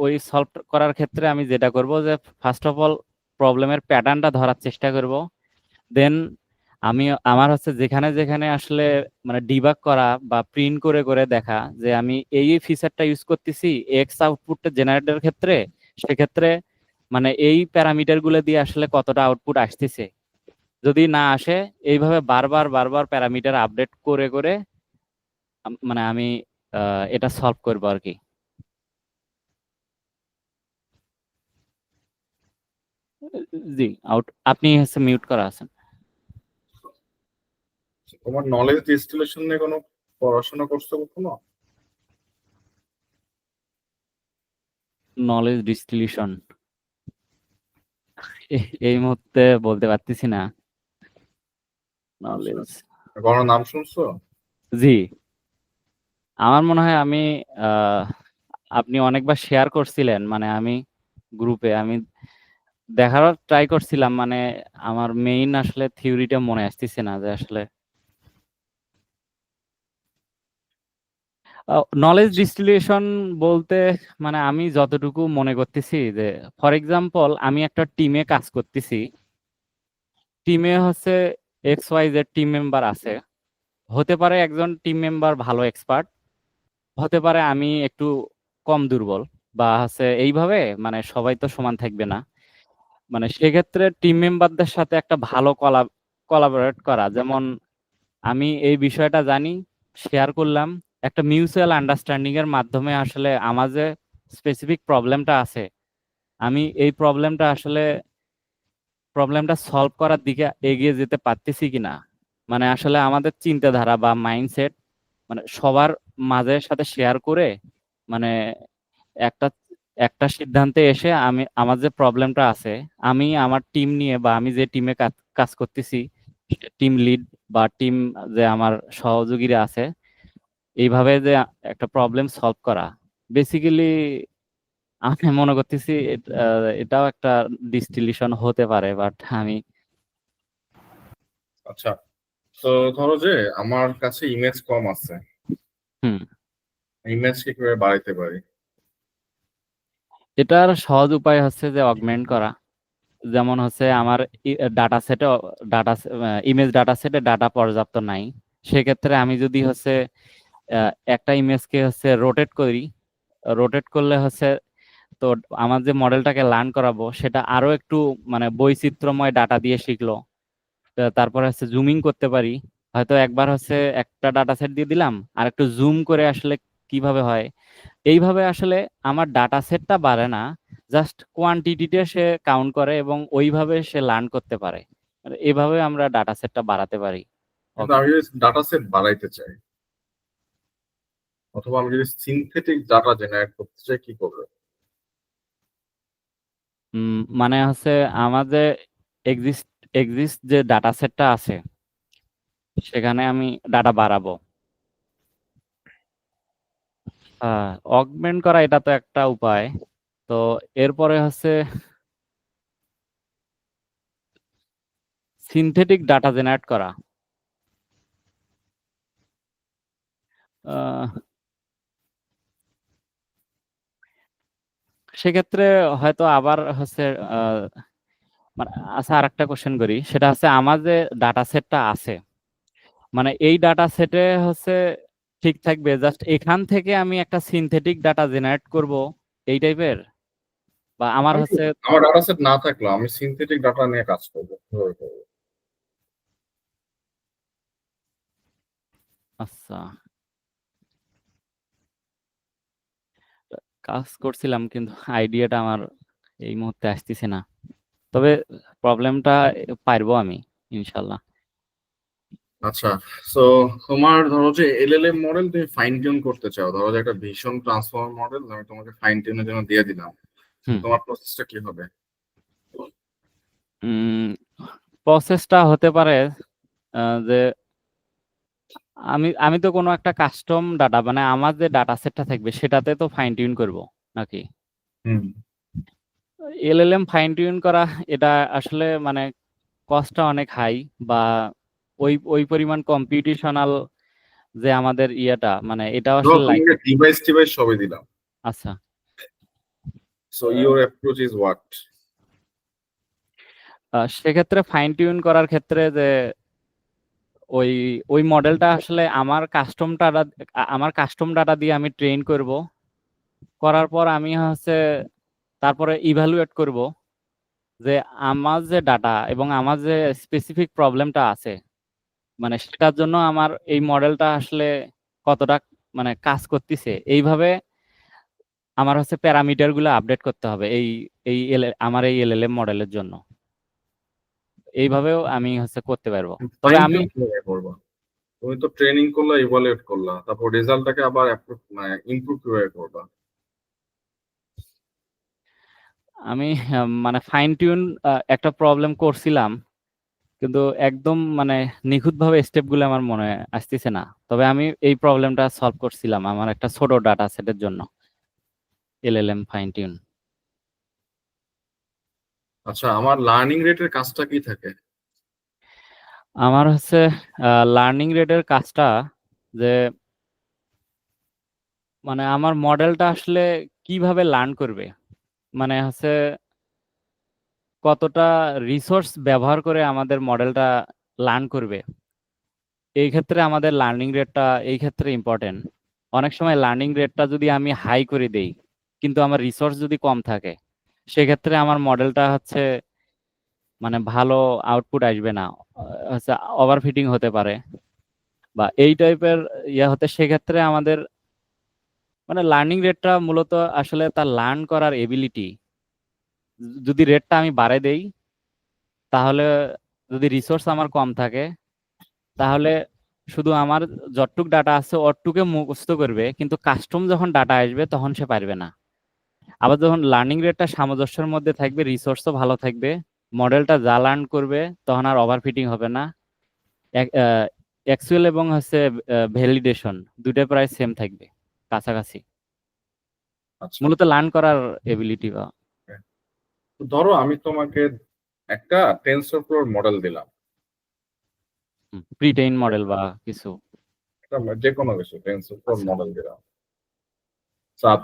ওই সলভ করার ক্ষেত্রে আমি যেটা করব যে ফার্স্ট অফ অল প্রবলেমের প্যাটার্নটা ধরার চেষ্টা করব। দেন আমি আমার হচ্ছে যেখানে যেখানে আসলে মানে ডিবাগ করা বা প্রিন্ট করে করে দেখা যে আমি এই ফিচারটা ইউজ করতেছি এক্স আউটপুটটা জেনারেটের ক্ষেত্রে, সেক্ষেত্রে মানে এই প্যারামিটার গুলো দিয়ে আসলে কতটা আউটপুট আসতেছে। যদি না আসে, এইভাবে বারবার বারবার প্যারামিটার আপডেট করে করে মানে আমি এটা সলভ করবো আর কি। জি, আপনি হচ্ছে মিউট করা আছেন। তোমার নলেজ ডিস্টিলেশন নিয়ে কোনো পড়াশোনা করছো কখনো? নলেজ ডিস্টিলিউশন এই মুহূর্তে বলতে পারতেছি না। আচ্ছা, নলেজ, কোনো নাম শুনছো? জি, আমার মনে হয় আমি আহ, আপনি অনেকবার শেয়ার করছিলেন, মানে আমি গ্রুপে আমি দেখার ট্রাই করছিলাম, মানে আমার মেইন আসলে থিওরিটা মনে আসতেছে না যে আসলে নলেজ ডিস্টিলিউশন বলতে মানে আমি যতটুকু মনে করতেছি যে ফর এক্সাম্পল আমি একটা টিমে কাজ করতেছি। টিমে হচ্ছে X Y Z team member আছে। হতে পারে একজন টিম মেম্বার ভালো এক্সপার্ট, হতে পারে আমি একটু কম দুর্বল, বা হচ্ছে এইভাবে মানে সবাই তো সমান থাকবে না। মানে সেক্ষেত্রে টিম মেম্বারদের সাথে একটা ভালো কোলাবোরেট করা, যেমন আমি এই বিষয়টা জানি, শেয়ার করলাম, একটা মিউচুয়াল আন্ডারস্ট্যান্ডিং এর মাধ্যমে আসলে আমার যে স্পেসিফিক প্রবলেমটা আছে, আমি এই প্রবলেমটা সলভ করার দিকে এগিয়ে যেতে পারতেছি কিনা। মানে আসলে আমাদের চিন্তাধারা বা মাইন্ডসেট মানে সবার মাঝে সাথে শেয়ার করে মানে একটা একটা সিদ্ধান্তে এসে আমি আমার যে প্রবলেমটা আছে, আমি আমার টিম নিয়ে বা আমি যে টিমে কাজ করতেছি, টিম লিড বা টিম যে আমার সহযোগীরা আছে, এইভাবে যে একটা প্রবলেম সলভ করা, বেসিক্যালি আমি মনে করতেছি এটাও একটা ডিস্টিলিউশন হতে পারে, বাট আমি আচ্ছা, তো ধরো যে আমার কাছে ইমেজ কম আছে, হুম ইমেজ কি করে বাড়াইতে পারি? এটার সহজ উপায় হচ্ছে যে অগমেন্ট করা। যেমন হচ্ছে আমার ডাটা সেটে ডাটা ইমেজ ডাটা সেটে ডাটা পর্যাপ্ত নাই, সেক্ষেত্রে আমি যদি হচ্ছে একটা ইমেজকে হচ্ছে রোটেট করি, রোটেট করলে হচ্ছে তো আমার যে মডেলটাকে লার্ন করাবো সেটা আরো একটু মানে বৈচিত্র্যময় ডাটা দিয়ে শিখলো। তারপরে হচ্ছে জুমিং করতে পারি, হয়তো একবার হচ্ছে একটা ডাটা সেট দিয়ে দিলাম আর একটু জুম করে আসলে কিভাবে হয়। এইভাবে আসলে আমার ডাটা সেটটা বাড়ে না, জাস্ট কোয়ান্টিটিতে সে কাউন্ট করে এবং ওইভাবে সে লার্ন করতে পারে। মানে এভাবে আমরা ডাটা সেটটা বাড়াতে পারি। কিন্তু ওকে। আমি যদি ডাটা সেট বাড়াইতে চাই, অথবা আমি যদি সিনথেটিক ডাটা জেনারেট করতে চাই, কি করবে? মানে হচ্ছে আমাদের এক্সিস্ট এক্সিস্ট যে ডাটা সেটটা আছে সেখানে আমি ডাটা বাড়াবো। অগমেন্ট করা এটা তো একটা উপায়। তো এরপরে হচ্ছে সিনথেটিক ডাটা জেনারেট করা। আহ, সেক্ষেত্রে হয়তো আবার হচ্ছে আহ, মানে আচ্ছা, আর একটা কোশ্চেন করি, সেটা হচ্ছে আমার যে ডাটা সেটটা আছে, মানে এই ডাটা সেটে হচ্ছে ঠিক থাকবে, জাস্ট এখান থেকে আমি একটা সিনথেটিক ডাটা জেনারেট করব এই টাইপের, বা আমার আমি হচ্ছে আমার ডাটা সেট না থাকলেও আমি সিনথেটিক ডাটা নিয়ে কাজ করবো, কিভাবে করবো? আচ্ছা, কাজ করছিলাম কিন্তু আইডিয়াটা আমার এই মুহূর্তে আসতেছে না। তবে প্রবলেমটা পারবো আমি, ইনশাল্লাহ। আচ্ছা, তো তোমার ধরো যে এলএলএম মডেল তুমি ফাইন টিউন করতে চাও, ধরো যে একটা ভীষণ ট্রান্সফর্ম মডেল আমি তোমাকে ফাইন টিউনের জন্য দিয়ে দিলাম, হুম তোমার প্রসেসটা কি হবে? প্রসেসটা হতে পারে যে আমি আমি তো কোনো একটা কাস্টম ডাটা, মানে আমার যে ডাটা সেটটা থাকবে সেটাতে তো ফাইন টিউন করব নাকি। হুম। এলএলএম ফাইন টিউন করা এটা আসলে মানে কস্টটা অনেক হাই, বা ওই ওই পরিমাণ কম্পিউটেশনাল যে আমাদের ইয়েটা, মানে এটাও ধরো আসলে লাইক। তোমাকে ডিভাইস টিভাইস সবই দিলাম, আচ্ছা, so your approach is what? সেক্ষেত্রে ফাইন টিউন করার ক্ষেত্রে যে ওই ওই মডেলটা আসলে আমার কাস্টম ডাটা দিয়ে আমি ট্রেন করব, করার পর আমি হচ্ছে তারপরে ইভালুয়েট করব যে আমার যে ডাটা এবং আমার যে স্পেসিফিক প্রবলেমটা আছে, মানে সেটার জন্য আমার এই মডেলটা আসলে কতটা মানে কাজ করতেছে। এইভাবে আমার হচ্ছে প্যারামিটার গুলো আপডেট করতে হবে আমার এই এলএলএম মডেলের জন্য। এইভাবেও আমি হচ্ছে করতে পারবো। তবে ফাইন আমি টিউন কিভাবে করবা? তুমি তো ট্রেনিং করলা, ইভালুয়েট করলা, তারপর রেজাল্টটাকে আবার মানে ইমপ্রুভ কিভাবে করবা? আমি মানে ফাইন টিউন একটা প্রবলেম করছিলাম, কিন্তু একদম মানে নিখুঁতভাবে স্টেপগুলো আমার মনে আসতেছে না। তবে আমি এই প্রবলেমটা সলভ করছিলাম আমার একটা ছোট ডাটা সেটের জন্য, এলএলএম ফাইন টিউন। আচ্ছা, আমার লার্নিং রেটের কাজটা কি থাকে? আমার হচ্ছে লার্নিং রেটের কাজটা যে মানে আমার মডেলটা আসলে কিভাবে লার্ন করবে, মানে হচ্ছে কতটা রিসোর্স ব্যবহার করে আমাদের মডেলটা লার্ন করবে। এই ক্ষেত্রে আমাদের লার্নিং রেটটা এই ক্ষেত্রে ইম্পর্টেন্ট। অনেক সময় লার্নিং রেটটা যদি আমি হাই করে দেই কিন্তু আমার রিসোর্স যদি কম থাকে, সেক্ষেত্রে আমার মডেলটা হচ্ছে মানে ভালো আউটপুট আসবে না, হচ্ছে ওভারফিটিং হতে পারে। বা এই টাইপের হতে সেক্ষেত্রে আমাদের মানে লার্নিং রেটটা মূলত আসলে তার লার্ন করার এবিলিটি, যদি রেটটা আমি বাড়ায় দেই তাহলে, যদি রিসোর্স আমার কম থাকে তাহলে শুধু আমার যতটুক ডাটা আছে অতটুকে মুখস্থ করবে, কিন্তু কাস্টম যখন ডাটা আসবে তখন সে পারবে না। আবার যখন লার্নিং রেটটা সামঞ্জস্যের মধ্যে থাকবে, রিসোর্সও ভালো থাকবে, মডেলটা যা লার্ন করবে তখন আর ওভারফিটিং হবে না। অ্যাকচুয়াল এবং হচ্ছে ভ্যালিডেশন দুইটা প্রায় সেম থাকবে, কাছাকাছি। আচ্ছা, মূলত লার্ন করার এবিলিটি বা তো ধরো আমি তোমাকে একটা টেনসরফ্লোর মডেল দিলাম, প্রিটেইন মডেল বা কিছু। যে কোনো কিছু টেনসরফ্লোর মডেল দিলাম।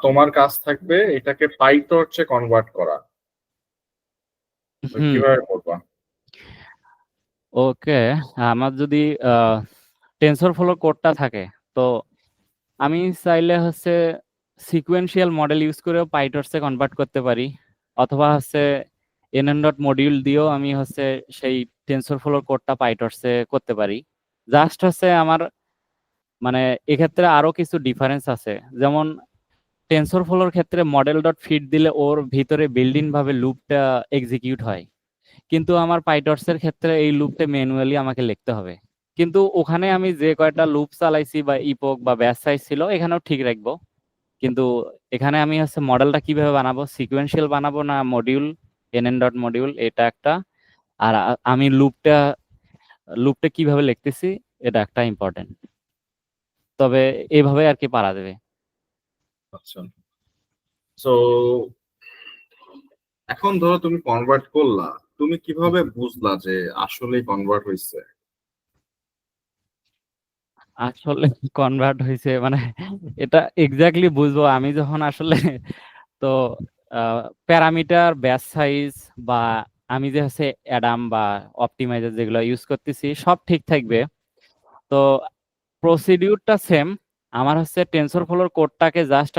তোমার কাজ থাকবে এটাকে পাইটর্চে কনভার্ট করা। তো হুম। কিভাবে করবা? ওকে, আমার যদি টেনসরফ্লো কোডটা থাকে, তো আমি চাইলে হচ্ছে সিকুয়েন্সিয়াল মডেল ইউজ করেও পাইটর্চে কনভার্ট করতে পারি, অথবা হচ্ছে এনএন ডট মডিউল দিয়েও আমি হচ্ছে সেই টেনসরফ্লোর কোডটা পাইটর্চে করতে পারি। জাস্ট হচ্ছে আমার মানে এক্ষেত্রে আরো কিছু ডিফারেন্স আছে। যেমন টেনসরফ্লোর ক্ষেত্রে মডেল ডট ফিট দিলে ওর ভিতরে বিল্ডিং ভাবে লুপটা এক্সিকিউট হয়, কিন্তু আমার পাইটর্চের ক্ষেত্রে এই লুপটা ম্যানুয়ালি আমাকে লিখতে হবে। কিন্তু ওখানে আমি যে কয়টা লুপ চালাইছি বা ইপোক বা ব্যাচ সাইজ ছিল এখানেও ঠিক রাখবো, কিন্তু এখানে আমি হচ্ছে মডেলটা কিভাবে বানাবো, সিকোয়েন্সিয়াল বানাবো না মডিউল, এনএন ডট মডিউল, এটা একটা। আর আমি লুপটা লুপটা কিভাবে লিখতেছি এটা একটা ইম্পর্টেন্ট। তবে এইভাবে আর কি পারা যাবে। আচ্ছা, তো এখন ধরো তুমি কনভার্ট করলা, তুমি কিভাবে বুঝলা যে আসলে কনভার্ট হয়েছে? আসলে কনভার্ট হয়েছে মানে এটা এক্স্যাক্টলি বুঝবো আমি যখন আসলে তো প্যারামিটার, ব্যাচ সাইজ বা আমি যে হচ্ছে অ্যাডাম বা অপটিমাইজার যেগুলো ইউজ করতেছি সব ঠিক থাকবে। তো প্রসিডিউরটা সেম। আমার হচ্ছে টেনসরফ্লোর কোডটাকে জাস্ট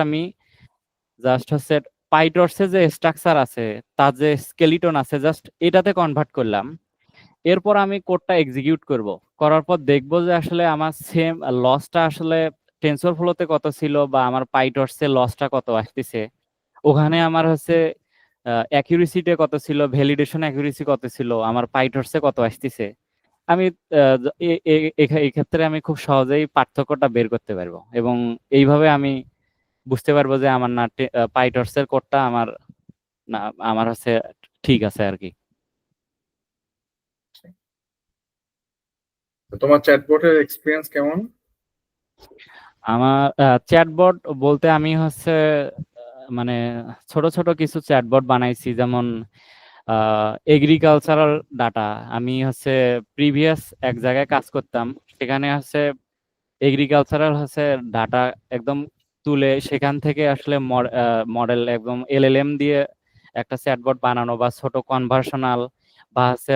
হচ্ছে পাইটর্সে যে স্ট্রাকচার আছে, তার যে স্কেলিটন আছে, জাস্ট এটাতে কনভার্ট করলাম। এরপর আমি কোডটা এক্সিকিউট করব, করার পর দেখবো যে আসলে আমার সেম লসটা আসলে টেনসরফ্লোতে কত ছিল বা আমার পাইটর্সে লসটা কত আসতেছে, ওখানে আমার হচ্ছে অ্যাকিউরেসিটা কত ছিল, ভ্যালিডেশন অ্যাকিউরেসি কত ছিল, আমার পাইটর্সে কত আসতেছে। আমি এই ক্ষেত্রে আমি খুব সহজেই পার্থক্যটা বের করতে পারবো, এবং এইভাবে আমি বুঝতে পারবো যে আমার না পাইটর্সের কোডটা আমার না আমার হচ্ছে ঠিক আছে আর কি। তো তোমার চ্যাটবটের এক্সপিরিয়েন্স কেমন? আমার চ্যাটবট বলতে আমি হচ্ছে মানে ছোট ছোট কিছু চ্যাটবট বানাইছি, যেমন এগ্রিকালচারাল ডাটা। আমি হচ্ছে প্রিভিয়াস এক জায়গায় কাজ করতাম, সেখানে হচ্ছে এগ্রিকালচারাল হচ্ছে ডাটা একদম তুলে সেখান থেকে আসলে মডেল একদম এলএলএম দিয়ে একটা চ্যাটবট বানানো, বা ছোট কনভার্সনাল বা হচ্ছে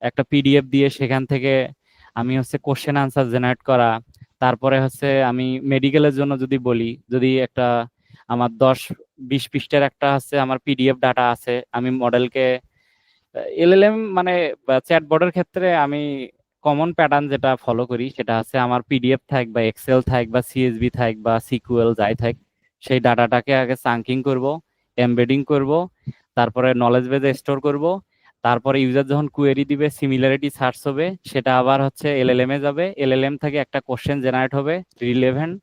একটা পিডিএফ দিয়ে সেখান থেকে আমি হচ্ছে কোশ্চেন আনসার জেনারেট করা। তারপরে হচ্ছে আমি মেডিকেলের জন্য যদি বলি, যদি একটা আমার 10-20 পৃষ্ঠার একটা হচ্ছে আমার পিডিএফ ডাটা আছে, আমি মডেলকে এলএলএম মানে চ্যাটবটের ক্ষেত্রে আমি কমন প্যাটার্ন যেটা ফলো করি সেটা হচ্ছে আমার পিডিএফ থাক বা এক্সেল থাক বা সিএসভি থাক বা সিকিউএল যাই থাক, সেই ডাটাটাকে আগে চাঙ্কিং করব, এমবেডিং করব, তারপরে নলেজ বেজে স্টোর করব। তারপরে ইউজার যখন কোয়েরি দিবে, সিমিলারিটি সার্চ হবে, সেটা আবার হচ্ছে এলএলএম এ যাবে, এলএলএম থেকে একটা কোশ্চেন জেনারেট হবে রিলেভেন্ট,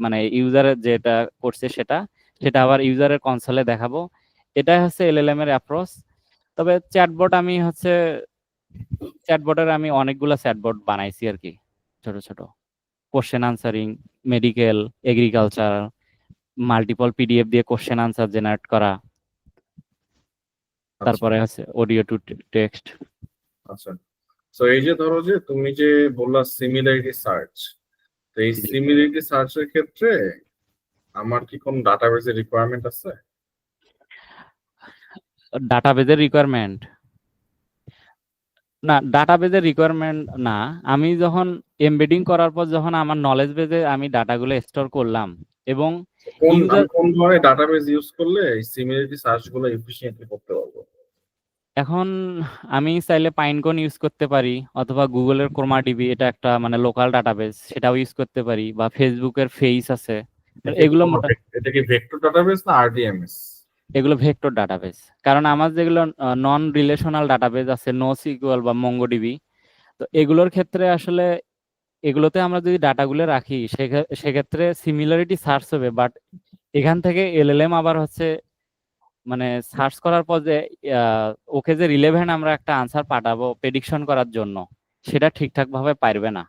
মানে ইউজারের যেটা করছে সেটা সেটা আবার ইউজারের কনসোলে দেখাবো। এটাই হচ্ছে এলএলএম এর অ্যাপ্রোচ। তবে চ্যাটবট আমি হচ্ছে চ্যাটবটের আমি অনেকগুলা চ্যাটবট বানাইছি আর কি, ছোট ছোট question answering, medical, agriculture, multiple PDF দিয়ে কোশ্চেন আনসার জেনারেট করা, আচ্ছা, তারপরে হচ্ছে অডিও টু টেক্সট। আচ্ছা। তো এই যে ধরো যে তুমি যে বললা সিমিলারিটি সার্চ, তো এই সিমিলারিটি সার্চের ক্ষেত্রে আমার কি কোন ডাটাবেজের রিকোয়ারমেন্ট আছে? ডাটাবেজের রিকোয়ারমেন্ট না, ডাটাবেজের রিকোয়ারমেন্ট না। আমি যখন এমবেডিং করার পর যখন আমার নলেজ বেজে আমি ডাটাগুলো স্টোর করলাম এবং আমি ইউজার কোন ধরনের ডাটাবেজ ইউজ করলে এই সিমিলারিটি সার্চ গুলো এফিশিয়েন্টলি করতে পারবো? এখন আমি চাইলে পাইনকন ইউজ করতে পারি, অথবা গুগলের ক্রোমাডিবি, এটা একটা মানে লোকাল ডাটাবেস, সেটাও ইউজ করতে পারি, বা ফেসবুকের ফেইস আছে। এগুলো এটা কি ভেক্টর ডাটাবেস না আরডিএমএস? এগুলো ভেক্টর ডাটাবেস। কারণ আমার যেগুলো নন রিলেশনাল ডাটাবেস আছে, নো সিকিউএল বা মঙ্গোডিবি, তো এগুলোর ক্ষেত্রে আসলে এগুলোতে আমরা যদি ডাটাগুলো রাখি সেক্ষেত্রে সিমিলারিটি সার্চ হবে, বাট এখান থেকে এলএলএম আবার হচ্ছে মানে সার্চ করার পর যে ওকে যে রিলেভেন্ট আমরা একটা আনসার পাঠাবো প্রেডিকশন করার জন্য, সেটা ঠিকঠাক ভাবে পারবে না।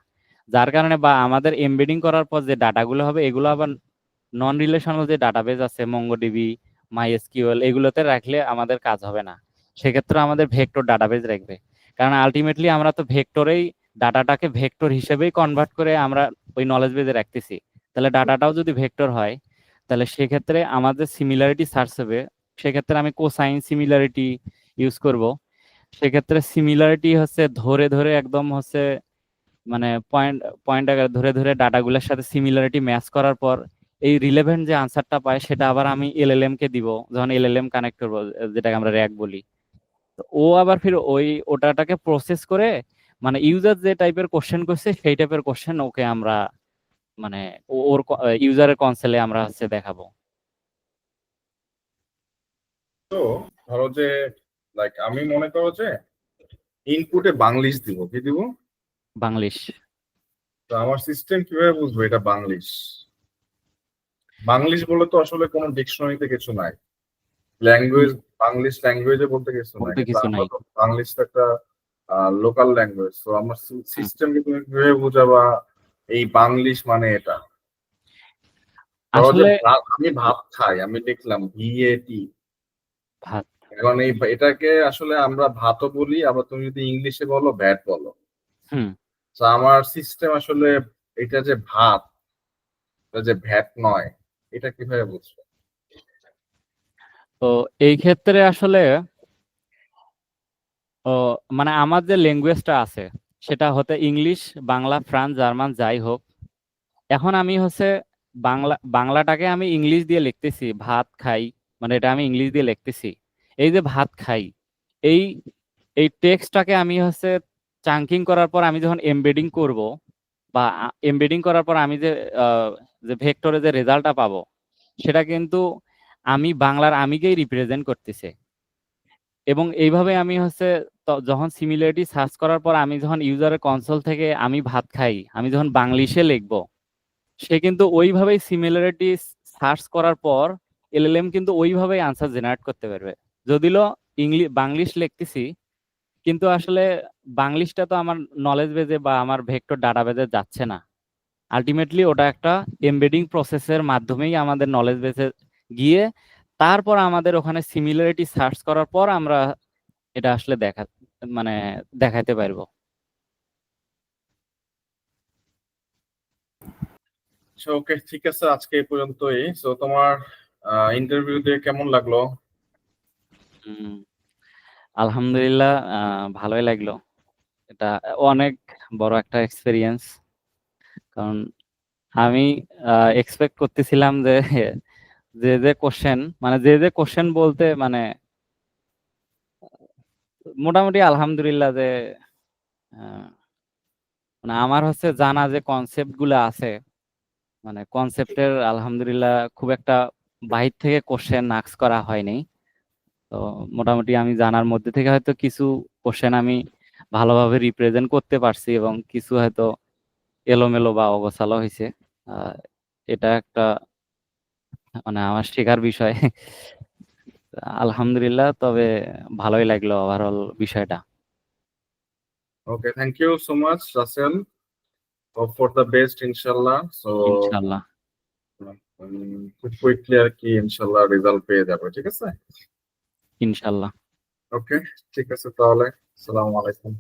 যার কারণে বা আমাদের এমবেডিং করার পর যে ডাটাগুলো হবে এগুলো আবার নন রিলেশনাল যে ডাটাবেস আছে, মঙ্গোডিবি, মাইএসকিউএল, এগুলোতে রাখলে আমাদের কাজ হবে না। সেক্ষেত্রে আমাদের ভেক্টর ডাটাবেস রাখবে, কারণ আলটিমেটলি আমরা তো ভেক্টরেই ডাটাটাকে ভেক্টর হিসেবেই কনভার্ট করে আমরা ওই নলেজ বেজে রাখতেছি। তাহলে ডাটাটাও যদি ভেক্টর হয়, তাহলে সেক্ষেত্রে আমাদের সিমিলারিটি সার্চ হবে। সেক্ষেত্রে আমি কোসাইন সিমিলারিটি ইউজ করব। সেক্ষেত্রে সিমিলারিটি হচ্ছে ধরে ধরে একদম হচ্ছে মানে পয়েন্ট পয়েন্ট আকারে ধরে ধরে ডাটাগুলোর সাথে সিমিলারিটি ম্যাচ করার পর এই রিলেভেন্ট যে আনসারটা পায় সেটা আবার আমি এলএলএম কে দিব, যখন এলএলএম কানেক্ট করবো, যেটাকে আমরা র্যাক বলি। তো ও আবার ফির ওটাকে প্রসেস করে মানে ইউজার যে টাইপের কোশ্চেন করছে সেই টাইপের কোশ্চেন ওকে আমরা মানে ওর ইউজারের কনসোলে আমরা হচ্ছে দেখাবো। তো ধরো যে লাইক আমি মনে করো যে ইনপুটে বাংলিশ দিব, কি দিব? বাংলিশ। তো আমার সিস্টেম কিভাবে বুঝবো এটা বাংলিশ? বাংলিশ বলে তো আসলে কোনো ডিকশনারিতে কিছু নাই। ল্যাঙ্গুয়েজ, বাংলিশ ল্যাঙ্গুয়েজে বলতে কিছু নাই, বলতে কিন্তু কিছু আমরা নাই। তো বাংলিশ তো একটা লোকাল ল্যাঙ্গুয়েজ। তো আমার হুম। সিস্টেমকে তুমি কিভাবে বুঝাবা এই বাংলিশ মানে এটা? ধরো যে আসলে আমি ভাত খাই, আমি দেখলাম ভিএটি। ভাত। এখন এটাকে আসলে আমরা ভাতও বলি, আবার তুমি যদি ইংলিশে বলো ভ্যাট বলো। হুম। তো আমার সিস্টেম আসলে এটা যে ভাত, এটা যে ভ্যাট নয়, এটা কিভাবে বুঝবে? তো এই ক্ষেত্রে আসলে ও মানে আমার যে ল্যাঙ্গুয়েজটা আছে সেটা হতে ইংলিশ, বাংলা, ফ্রান্স, জার্মান যাই হোক, এখন আমি হচ্ছে বাংলাটাকে আমি ইংলিশ দিয়ে লিখতেছি, ভাত খাই, মানে এটা আমি ইংলিশ দিয়ে লিখতেছি। এই যে ভাত খাই, এই এই টেক্সটটাকে আমি হচ্ছে চাঙ্কিং করার পর আমি যখন এমবেডিং করব, বা এমবেডিং করার পর আমি যে যে ভেক্টরে যে রেজাল্টটা পাবো, সেটা কিন্তু আমি বাংলার আমিকেই রিপ্রেজেন্ট করতেছে। এবং এইভাবে আমি হচ্ছে যখন সিমিলারিটি সার্চ করার পর আমি যখন ইউজারের কনসোল থেকে আমি ভাত খাই আমি যখন বাংলিশে লিখবো, সে কিন্তু ওইভাবেই সিমিলারিটি সার্চ করার পর এলএলএম কিন্তু ওইভাবেই আনসার জেনারেট করতে পারবে। যদিও বাংলিশ লিখতেছি, কিন্তু আসলে বাংলিশটা তো আমার নলেজ বেজে বা আমার ভেক্টর ডাটা বেজে যাচ্ছে না। আলটিমেটলি ওটা একটা এমবেডিং প্রসেসের মাধ্যমেই আমাদের নলেজ বেসে গিয়ে তারপর আমাদের ওখানে সিমিলারিটি সার্চ করার পর আমরা এটা আসলে মানে দেখাইতে পারবো। ওকে, ঠিক আছে, আজকে এই পর্যন্তই। সো তোমার ইন্টারভিউ দিয়ে কেমন লাগলো? হুম, আলহামদুলিল্লাহ, ভালোই লাগলো। এটা অনেক বড় একটা এক্সপেরিয়েন্স, কারণ আমি এক্সপেক্ট করতেছিলাম যে যে যে কোশ্চেন মানে যে কোশ্চেন বলতে মানে মোটামুটি আলহামদুলিল্লাহ যে আহ, মানে আমার হচ্ছে জানা যে কনসেপ্ট গুলো আছে, মানে কনসেপ্টের আলহামদুলিল্লাহ খুব একটা বাহির থেকে কোশ্চেন আস্ক করা হয়নি। তো মোটামুটি আমি জানার মধ্যে থেকে হয়তো কিছু কোশ্চেন আমি ভালোভাবে রিপ্রেজেন্ট করতে পারছি, এবং কিছু হয়তো এলোমেলো বা অগোছালো হয়েছে। আহ, এটা একটা মানে আমার শেখার বিষয়। আলহামদুলিল্লাহ, তবে ভালোই লাগলো ওভারঅল বিষয়টা। Okay, thank you so much Rasel. Hope for the best, ইনশাল্লাহ। সো ইনশাল্লাহ। খুব কুইকলি আর কি ইনশাল্লাহ রেজাল্ট পেয়ে যাবে, ঠিক আছে? ইনশাল্লাহ। ওকে, ঠিক আছে তাহলে। আসসালামু আলাইকুম।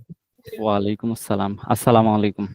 ওয়ালাইকুম আসসালাম। আসসালামু আলাইকুম।